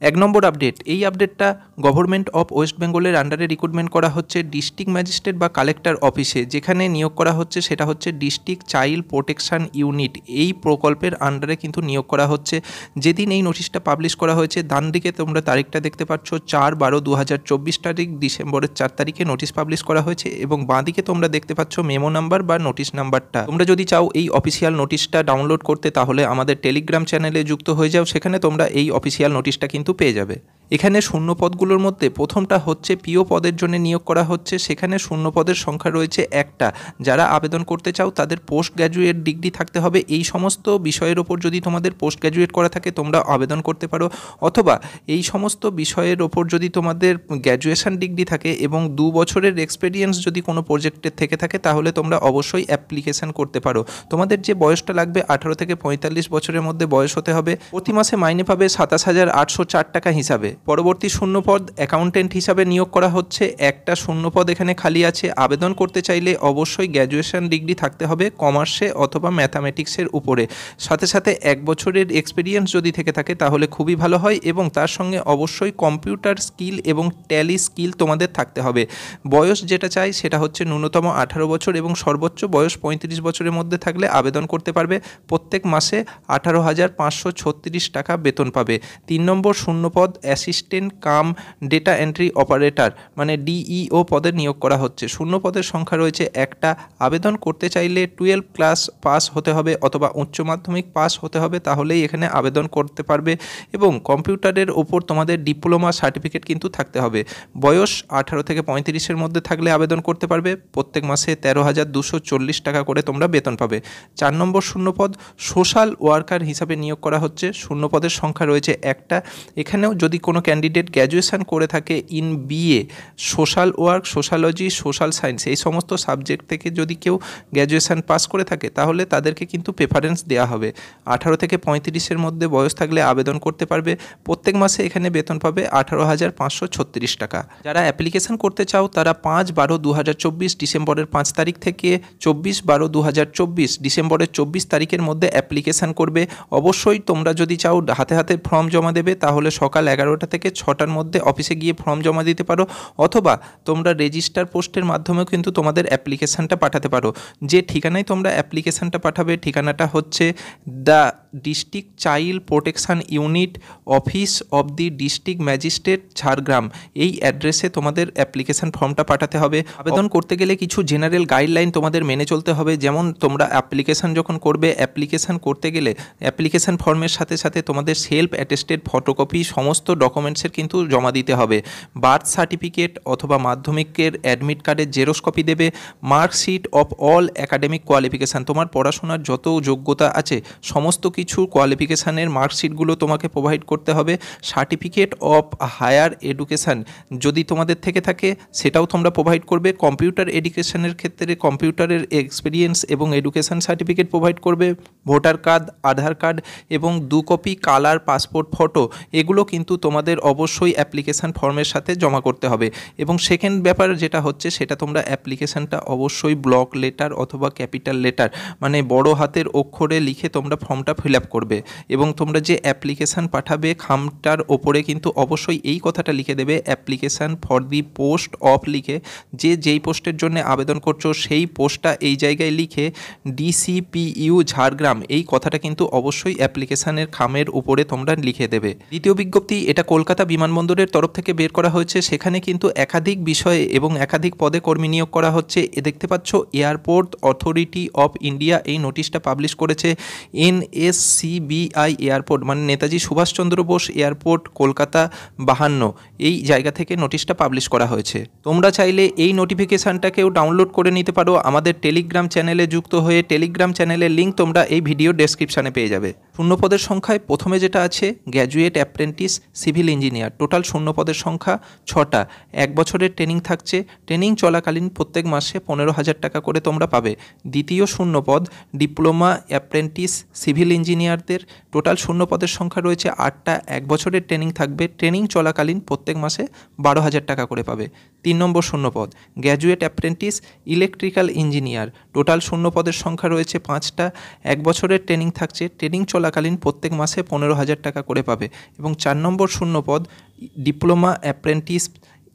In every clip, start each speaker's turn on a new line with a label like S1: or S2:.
S1: এক number update, এই আপডেটটা গভর্নমেন্ট অফ ওয়েস্ট বেঙ্গলের আন্ডারে রিক্রুটমেন্ট করা হচ্ছে ডিস্ট্রিক্ট ম্যাজিস্ট্রেট বা কালেক্টর অফিসে, যেখানে নিয়োগ করা হচ্ছে সেটা হচ্ছে ডিস্ট্রিক্ট চাইল্ড প্রোটেকশন ইউনিট। এই প্রকল্পের আন্ডারে কিন্তু নিয়োগ করা হচ্ছে। যেদিন এই নোটিশটা পাবলিশ করা হয়েছে, ডান দিকে তোমরা তারিখটা দেখতে পাচ্ছ 4/12/2024 তারিখ, ডিসেম্বরের 4 তারিখে নোটিশ পাবলিশ করা হয়েছে, এবং বাঁ দিকে তোমরা দেখতে পাচ্ছ মেমো নাম্বার বা নোটিশ নাম্বারটা। তোমরা যদি চাও এই অফিসিয়াল নোটিশটা ডাউনলোড করতে, তাহলে আমাদের টেলিগ্রাম চ্যানেলে যুক্ত হয়ে যাও, সেখানে তোমরা এই অফিসিয়াল নোটিশটা কিন্তু পেয়ে যাবে। এখানে শূন্য পদগুলোর মধ্যে প্রথমটা হচ্ছে পিও পদের জন্য নিয়োগ করা হচ্ছে। সেখানে শূন্য পদের সংখ্যা রয়েছে একটা। যারা আবেদন করতে চাও তাদের পোস্ট গ্র্যাজুয়েট ডিগ্রি থাকতে হবে। এই সমস্ত বিষয়ের ওপর যদি তোমাদের পোস্ট গ্র্যাজুয়েট করা থাকে তোমরা আবেদন করতে পারো, অথবা এই সমস্ত বিষয়ের ওপর যদি তোমাদের গ্র্যাজুয়েশন ডিগ্রি থাকে এবং 2 বছরের এক্সপিরিয়েন্স যদি কোনো প্রজেক্টের থেকে থাকে, তাহলে তোমরা অবশ্যই অ্যাপ্লিকেশান করতে পারো। তোমাদের যে বয়সটা লাগবে 18 থেকে 45 বছরের মধ্যে বয়স হতে হবে। প্রতি মাসে মাইনে পাবে 27,804 টাকা হিসাবে। পরবর্তী শূন্যপদ অ্যাকাউন্টেন্ট হিসাবে নিয়োগ করা হচ্ছে। একটা শূন্যপদ এখানে খালি আছে। আবেদন করতে চাইলে অবশ্যই গ্র্যাজুয়েশন ডিগ্রি থাকতে হবে কমার্সে অথবা ম্যাথামেটিক্সের উপরে। সাথে সাথে 1 বছরের এক্সপিরিয়েন্স যদি থেকে থাকে তাহলে খুবই ভালো হয়, এবং তার সঙ্গে অবশ্যই কম্পিউটার স্কিল এবং ট্যালি স্কিল তোমাদের থাকতে হবে। বয়স যেটা চাই সেটা হচ্ছে ন্যূনতম 18 বছর এবং সর্বোচ্চ বয়স 35 বছরের মধ্যে থাকলে আবেদন করতে পারবে। প্রত্যেক মাসে 18,536 টাকা বেতন পাবে। 3 নম্বর শূন্যপদ assistant cum data entry operator মানে ডিইও পদে নিয়োগ করা হচ্ছে। শূন্য পদের সংখ্যা রয়েছে একটা। আবেদন করতে চাইলে 12 ক্লাস পাস হতে হবে অথবা উচ্চ মাধ্যমিক পাস হতে হবে, তাহলেই এখানে আবেদন করতে পারবে, এবং কম্পিউটারের ওপর তোমাদের ডিপ্লোমা সার্টিফিকেট কিন্তু থাকতে হবে। বয়স 18 থেকে 35-এর মধ্যে থাকলে আবেদন করতে পারবে। প্রত্যেক মাসে 13,240 টাকা করে তোমরা বেতন পাবে। 4 নম্বর শূন্যপদ সোশ্যাল ওয়ার্কার হিসাবে নিয়োগ করা হচ্ছে। শূন্যপদের সংখ্যা রয়েছে একটা। এখানেও যদি কোনো ক্যান্ডিডেট গ্র্যাজুয়েশন করে থাকে in BA social work, sociology, social science এই সমস্ত সাবজেক্ট থেকে যদি কেউ গ্র্যাজুয়েশন পাস করে থাকে, তাহলে তাদেরকে কিন্তু প্রেফারেন্স দেওয়া হবে। 18 থেকে 35-এর মধ্যে বয়স থাকলে আবেদন করতে পারবে। প্রত্যেক মাসে এখানে বেতন পাবে 18,536 টাকা। যারা অ্যাপ্লিকেশন করতে চাও তারা 5/12/2024 ডিসেম্বরের 5 তারিখ থেকে 24/12/2024 ডিসেম্বরের 24 তারিখের মধ্যে অ্যাপ্লিকেশন করবে। অবশ্যই তোমরা যদি চাও হাতে হাতে ফর্ম জমা দেবে, তাহলে সকাল 11টা থেকে 6টার মধ্যে অফিসে গিয়ে ফর্ম জমা দিতে পারো, অথবা তোমরা রেজিস্টার পোস্টের মাধ্যমেও কিন্তু তোমাদের অ্যাপ্লিকেশানটা পাঠাতে পারো। যে ঠিকানায় তোমরা অ্যাপ্লিকেশানটা পাঠাবে ঠিকানাটা হচ্ছে the district child protection unit, office of the district magistrate, Jhargram. এই অ্যাড্রেসে তোমাদের অ্যাপ্লিকেশান ফর্মটা পাঠাতে হবে। আবেদন করতে গেলে কিছু জেনারেল গাইডলাইন তোমাদের মেনে চলতে হবে। যেমন তোমরা অ্যাপ্লিকেশান যখন করবে, অ্যাপ্লিকেশান করতে গেলে অ্যাপ্লিকেশান ফর্মের সাথে সাথে তোমাদের সেলফ অ্যাটেস্টেড ফটোকপি সমস্ত ডকুমেন্টসের কিন্তু জমা দিতে হবে। বার্থ সার্টিফিকেট অথবা মাধ্যমিকের অ্যাডমিট কার্ডের জেরক্স কপি দেবে। Marksheet of all academic qualification, তোমার পড়াশোনার যত যোগ্যতা আছে সমস্ত কিছু কোয়ালিফিকেশানের মার্কশিটগুলো তোমাকে প্রোভাইড করতে হবে। সার্টিফিকেট অফ হায়ার এডুকেশান যদি তোমাদের থেকে থাকে সেটাও তোমরা প্রোভাইড করবে। কম্পিউটার এডুকেশানের ক্ষেত্রে কম্পিউটারের এক্সপিরিয়েন্স এবং এডুকেশান সার্টিফিকেট প্রোভাইড করবে। ভোটার কার্ড, আধার কার্ড এবং 2 কপি কালার পাসপোর্ট ফটো, এগুলো কিন্তু তোমাদের অবশ্যই অ্যাপ্লিকেশান ফর্মের সাথে জমা করতে হবে। এবং সেকেন্ড ব্যাপার যেটা হচ্ছে সেটা তোমরা অ্যাপ্লিকেশানটা অবশ্যই ব্লক লেটার অথবা ক্যাপিটাল লেটার মানে বড় হাতের অক্ষরে লিখে তোমরা ফর্মটা ফিল আপ করবে। এবং তোমরা যে অ্যাপ্লিকেশান পাঠাবে খামটার ওপরে কিন্তু অবশ্যই এই কথাটা লিখে দেবে application for the post of, লিখে যেই পোস্টের জন্য আবেদন করছো সেই পোস্টটা এই জায়গায় লিখে DCPU ঝাড়গ্রাম, এই কথাটা কিন্তু অবশ্যই অ্যাপ্লিকেশানের খামের উপরে তোমরা লিখে দেবে। দ্বিতীয় বিজ্ঞপ্তি, এটা কলকাতা বিমানবন্দরের তরফ থেকে বের করা হয়েছে। সেখানে কিন্তু একাধিক বিষয়ে এবং একাধিক পদে কর্মী নিয়োগ করা হচ্ছে। দেখতে পাচ্ছ এয়ারপোর্ট অথরিটি অফ ইন্ডিয়া এই নোটিশটা পাবলিশ করেছে। NSCBI এয়ারপোর্ট মানে নেতাজি সুভাষচন্দ্র বোস এয়ারপোর্ট কলকাতা 52 এই জায়গা থেকে নোটিশটা পাবলিশ করা হয়েছে। তোমরা চাইলে এই নোটিফিকেশানটাকেও ডাউনলোড করে নিতে পারো আমাদের টেলিগ্রাম চ্যানেলে যুক্ত হয়ে। টেলিগ্রাম চ্যানেলের লিঙ্ক তোমরা এই ভিডিও ডেসক্রিপশানে পেয়ে যাবে। শূন্যপদের সংখ্যায় প্রথমে যেটা আছে graduate apprentice civil engineer, total শূন্যপদের সংখ্যা 6টা। 1 বছরের ট্রেনিং থাকছে। ট্রেনিং চলাকালীন প্রত্যেক মাসে 15,000 টাকা করে তোমরা পাবে। দ্বিতীয় শূন্যপদ ডিপ্লোমা অ্যাপ্রেন্টিস সিভিল ইঞ্জিনিয়ারদের, টোটাল শূন্যপদের সংখ্যা রয়েছে 8টা। 1 বছরের ট্রেনিং থাকবে। ট্রেনিং চলাকালীন প্রত্যেক মাসে 12,000 টাকা করে পাবে। 3 নম্বর শূন্যপদ graduate apprentice electrical engineer, total শূন্যপদের সংখ্যা রয়েছে 5টা। 1 বছরের ট্রেনিং থাকছে, ট্রেনিং চলাকালীন প্রত্যেক মাসে 15,000 টাকা করে পাবে। এবং 4 নম্বর শূন্যপদ diploma apprentice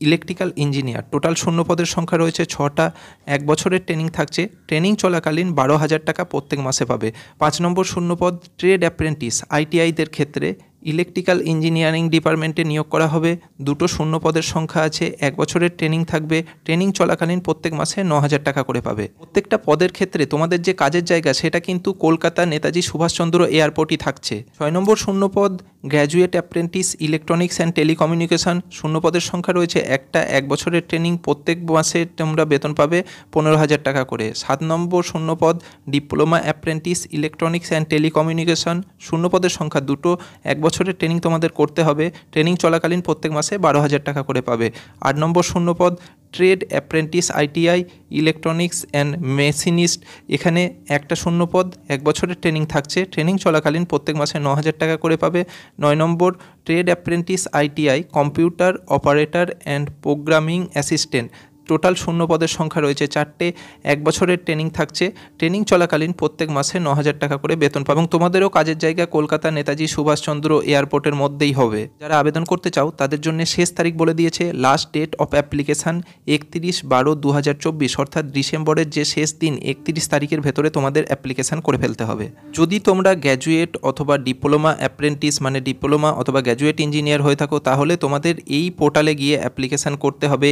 S1: electrical engineer, total শূন্যপদের সংখ্যা রয়েছে 6টা। 1 বছরের ট্রেনিং থাকছে, ট্রেনিং চলাকালীন 12,000 টাকা প্রত্যেক মাসে পাবে। 5 নম্বর শূন্যপদ ট্রেড অ্যাপ্রেন্টিস আইটিআইদের ক্ষেত্রে ইলেকট্রিক্যাল ইঞ্জিনিয়ারিং ডিপার্টমেন্টে নিয়োগ করা হবে। 2টো শূন্যপদের সংখ্যা আছে, 1 বছরের ট্রেনিং থাকবে, ট্রেনিং চলাকালীন প্রত্যেক মাসে 9,000 টাকা করে পাবে। প্রত্যেকটা পদের ক্ষেত্রে তোমাদের যে কাজের জায়গা সেটা কিন্তু কলকাতা নেতাজি সুভাষচন্দ্র এয়ারপোর্টই থাকছে। 6 নম্বর শূন্যপদ graduate apprentice electronics and telecommunication, শূন্যপদের সংখ্যা রয়েছে 1টা। 1 বছরের ট্রেনিং, প্রত্যেক মাসে তোমরা বেতন পাবে 15,000 টাকা করে। 7 নম্বর শূন্যপদ diploma apprentice electronics and telecommunication, শূন্যপদের সংখ্যা 2টো। 1 বছরের ট্রেনিং তোমাদের করতে হবে, ট্রেনিং চলাকালীন প্রত্যেক মাসে 12,000 টাকা করে পাবে। 8 নম্বর শূন্যপদ trade apprentice ITI electronics and machinist, এখানে 1টা শূন্যপদ, 1 বছরের ট্রেনিং থাকছে, ট্রেনিং চলাকালীন প্রত্যেক মাসে 9,000 টাকা করে পাবে। 9 নম্বর trade apprentice ITI computer operator and programming assistant, total শূন্যপদের সংখ্যা রয়েছে 4টে। 1 বছরের ট্রেনিং থাকছে, ট্রেনিং চলাকালীন প্রত্যেক মাসে 9,000 টাকা করে বেতন পাবে। এবং তোমাদেরও কাজের জায়গা কলকাতা নেতাজি সুভাষচন্দ্র এয়ারপোর্টের মধ্যেই হবে। যারা আবেদন করতে চাও তাদের জন্য শেষ তারিখ বলে দিয়েছে, লাস্ট ডেট অফ অ্যাপ্লিকেশান 31/12/2024, অর্থাৎ ডিসেম্বরের যে শেষ দিন 31 তারিখের ভেতরে তোমাদের অ্যাপ্লিকেশান করে ফেলতে হবে। যদি তোমরা গ্র্যাজুয়েট অথবা ডিপ্লোমা অ্যাপ্রেন্টিস মানে ডিপ্লোমা অথবা গ্র্যাজুয়েট ইঞ্জিনিয়ার হয়ে থাকো তাহলে তোমাদের এই পোর্টালে গিয়ে অ্যাপ্লিকেশান করতে হবে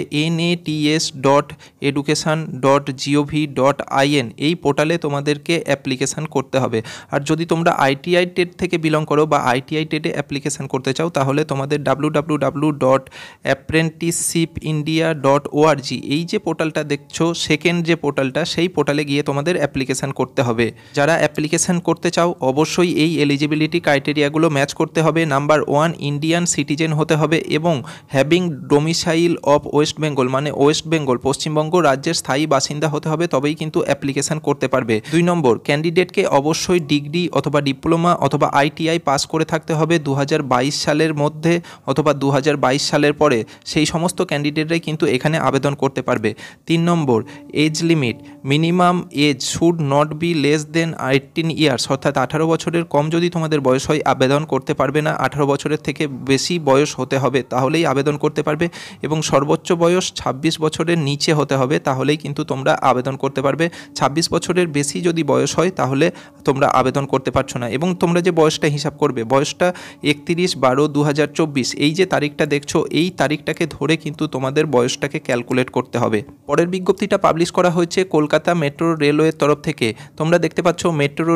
S1: nats.education.gov.in, এই পোর্টালে তোমাদেরকে অ্যাপ্লিকেশান করতে হবে। আর যদি তোমরা আইটিআই টেট থেকে বিলং করো বা আইটিআই টেটে অ্যাপ্লিকেশান করতে চাও তাহলে তোমাদের www.apprenticeshipindia.org, এই যে পোর্টালটা দেখছো সেকেন্ড যে পোর্টালটা, সেই পোর্টালে গিয়ে তোমাদের অ্যাপ্লিকেশান করতে হবে। যারা অ্যাপ্লিকেশান করতে চাও অবশ্যই এই এলিজিবিলিটি ক্রাইটেরিয়াগুলো ম্যাচ করতে হবে। নাম্বার 1, ইন্ডিয়ান সিটিজেন হতে হবে এবং having domicile of West Bengal, মানে ওয়েস্ট বেঙ্গল পশ্চিমবঙ্গ রাজ্যের স্থায়ী বাসিন্দা হতে হবে, তবেই কিন্তু অ্যাপ্লিকেশান করতে পারবে। 2 নম্বর ক্যান্ডিডেটকে অবশ্যই ডিগ্রি অথবা ডিপ্লোমা অথবা আইটিআই পাস করে থাকতে হবে 2022 সালের মধ্যে অথবা 2022 সালের পরে, সেই সমস্ত ক্যান্ডিডেটরাই কিন্তু এখানে আবেদন করতে পারবে। 3 নম্বর age limit, minimum age should not be less than 18 years, অর্থাৎ 18 বছরের কম যদি তোমাদের বয়স হয় আবেদন করতে পারবে না। 18 বছরের থেকে বেশি বয়স হতে হবে তাহলেই আবেদন করতে পারবে এবং সর্বোচ্চ বয়স 26 বছরের নিচে হতে হবে, তাহলেই কিন্তু তোমরা আবেদন করতে পারবে। 26 বছরের বেশি যদি বয়স হয় তাহলে তোমরা আবেদন করতে পারছো না। এবং তোমরা যে বয়সটা হিসাব করবে, বয়সটা 31/12/2024, এই যে তারিখটা দেখছো এই তারিখটাকে ধরে কিন্তু তোমাদের বয়সটাকে ক্যালকুলেট করতে হবে। পরের বিজ্ঞপ্তিটা পাবলিশ করা হয়েছে কলকাতা মেট্রো রেলওয়ের তরফ থেকে। তোমরা দেখতে পাচ্ছ মেট্রো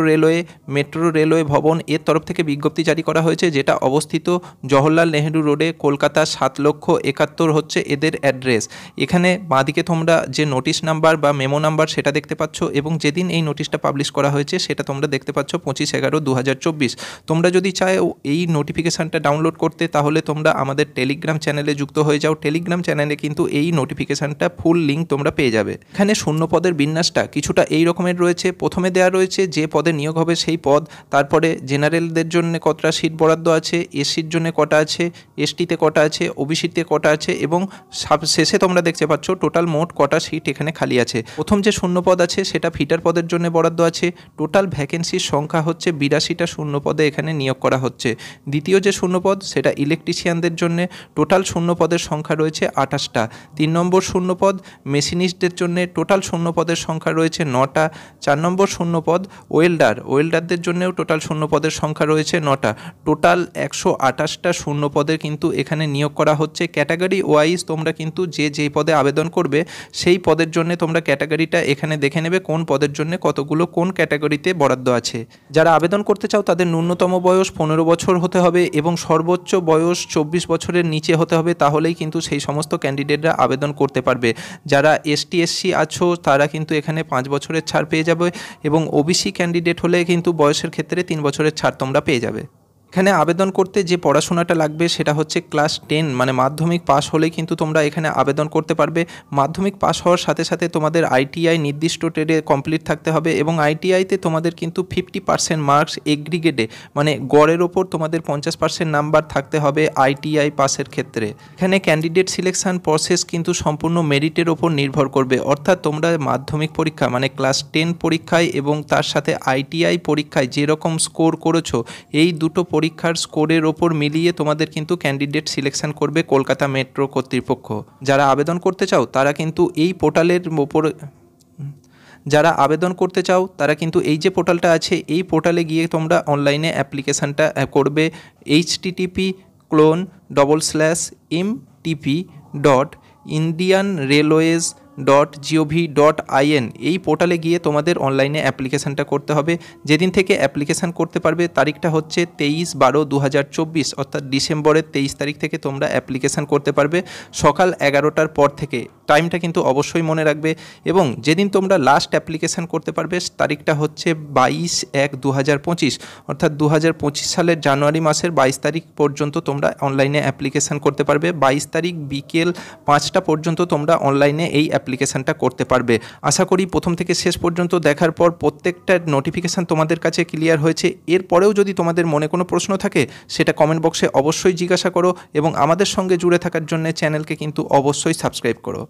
S1: রেলওয়ে ভবন এর তরফ থেকে বিজ্ঞপ্তি জারি করা হয়েছে, যেটা অবস্থিত জওহরলাল নেহেরু রোডে কলকাতা 7,71,000 হচ্ছে এদের অ্যাড্রেস। এখানে বাঁদিকে তোমরা যে নোটিশ নাম্বার বা মেমো নাম্বার সেটা দেখতে পাচ্ছ এবং যেদিন এই নোটিশটা পাবলিশ করা হয়েছে সেটা তোমরা দেখতে পাচ্ছ 25/11/2024। তোমরা যদি চাও এই নোটিফিকেশানটা ডাউনলোড করতে তাহলে তোমরা আমাদের টেলিগ্রাম চ্যানেলে যুক্ত হয়ে যাও। টেলিগ্রাম চ্যানেলে কিন্তু এই নোটিফিকেশানটা ফুল লিঙ্ক তোমরা পেয়ে যাবে। এখানে শূন্য পদের বিন্যাসটা কিছুটা এই রকমের রয়েছে। প্রথমে দেওয়া রয়েছে যে পদে নিয়োগ হবে সেই পদ, তারপরে জেনারেলদের জন্য কতটা সিট বরাদ্দ আছে, এসসির জন্য কটা আছে, এসটিতে কটা আছে, ওবিসিতে কটা আছে এবং শেষে তোমরা দেখতে পাচ্ছ টোটাল মোট কটা সিট এখানে খালি আছে। প্রথম যে শূন্য পদ আছে সেটা ফিটার পদের জন্য বরাদ্দ আছে। টোটাল ভ্যাকেন্সির সংখ্যা হচ্ছে 82টা শূন্য পদে এখানে নিয়োগ করা হচ্ছে। দ্বিতীয় যে শূন্য পদ সেটা ইলেকট্রিশিয়ানদের জন্য, টোটাল শূন্য পদের সংখ্যা রয়েছে 28টা। 3 নম্বর শূন্য পদ মেশিনিস্টদের জন্য, টোটাল শূন্য পদের সংখ্যা রয়েছে 9টা। 4 নম্বর শূন্য পদ ওয়েল্ডারদের জন্যও টোটাল শূন্য পদের সংখ্যা রয়েছে 9টা। টোটাল 128টা শূন্য পদে কিন্তু এখানে নিয়োগ করা হচ্ছে। ক্যাটাগরি ওয়াইজ তোমরা কিন্তু যে পদে আবেদন করবে সেই পদের জন্য তোমরা ক্যাটাগরিটা এখানে দেখে নেবে কোন পদের জন্য কতগুলো কোন ক্যাটাগরিতে বরাদ্দ আছে। যারা আবেদন করতে চাও তাদের ন্যূনতম বয়স 15 বছর হতে হবে এবং সর্বোচ্চ বয়স 24 বছরের নিচে হতে হবে, তাহলেই কিন্তু সেই সমস্ত ক্যান্ডিডেটরা আবেদন করতে পারবে। যারা এসটি এসসি আছো তারা কিন্তু এখানে 5 বছরের ছাড় পেয়ে যাবে এবং ওবিসি ক্যান্ডিডেট হলে কিন্তু বয়সের ক্ষেত্রে 3 বছরের ছাড় তোমরা পেয়ে যাবে। এখানে আবেদন করতে যে পড়াশোনাটা লাগবে সেটা হচ্ছে ক্লাস 10 মানে মাধ্যমিক পাস হলেই কিন্তু তোমরা এখানে আবেদন করতে পারবে। মাধ্যমিক পাস হওয়ার সাথে সাথে তোমাদের আইটিআই নির্দিষ্ট ট্রেডে কমপ্লিট থাকতে হবে এবং আইটিআইতে তোমাদের কিন্তু 50% মার্কস এগ্রিগেটে মানে গড়ের ওপর তোমাদের 50% নাম্বার থাকতে হবে আইটিআই পাসের ক্ষেত্রে। এখানে ক্যান্ডিডেট সিলেকশন প্রসেস কিন্তু সম্পূর্ণ মেরিটের ওপর নির্ভর করবে, অর্থাৎ তোমরা মাধ্যমিক পরীক্ষা মানে ক্লাস 10 পরীক্ষায় এবং তার সাথে আইটিআই পরীক্ষায় যেরকম স্কোর করেছো এই দুটো পরীক্ষার স্কোরের ওপর মিলিয়ে তোমাদের কিন্তু ক্যান্ডিডেট সিলেকশন করবে কলকাতা মেট্রো কর্তৃপক্ষ। যারা আবেদন করতে চাও তারা কিন্তু এই পোর্টালের ওপর তারা কিন্তু এই যে পোর্টালটা আছে এই পোর্টালে গিয়ে তোমরা অনলাইনে অ্যাপ্লিকেশানটা করবে http://mtp.indianrailways.gov.in এই পোর্টালে গিয়ে তোমাদের অনলাইনে অ্যাপ্লিকেশানটা করতে হবে। যেদিন থেকে অ্যাপ্লিকেশান করতে পারবে তারিখটা হচ্ছে 23/12/2024 অর্থাৎ ডিসেম্বরের 23 তারিখ থেকে তোমরা অ্যাপ্লিকেশান করতে পারবে সকাল 11টার পর থেকে। টাইমটা কিন্তু অবশ্যই মনে রাখবে। এবং যেদিন তোমরা লাস্ট অ্যাপ্লিকেশান করতে পারবে তারিখটা হচ্ছে 22/1/2025 অর্থাৎ 2025 সালের জানুয়ারি মাসের 22 তারিখ পর্যন্ত তোমরা অনলাইনে অ্যাপ্লিকেশান করতে পারবে। 22 তারিখ বিকেল 5টা পর্যন্ত তোমরা অনলাইনে এই অ্যাপ্লিকেশানটা করতে পারবে। আশা করি প্রথম থেকে শেষ পর্যন্ত দেখার পর প্রত্যেকটা নোটিফিকেশান তোমাদের কাছে ক্লিয়ার হয়েছে। এরপরেও যদি তোমাদের মনে কোনো প্রশ্ন থাকে সেটা কমেন্ট বক্সে অবশ্যই জিজ্ঞাসা করো এবং আমাদের সঙ্গে জুড়ে থাকার জন্য চ্যানেলকে কিন্তু অবশ্যই সাবস্ক্রাইব করো।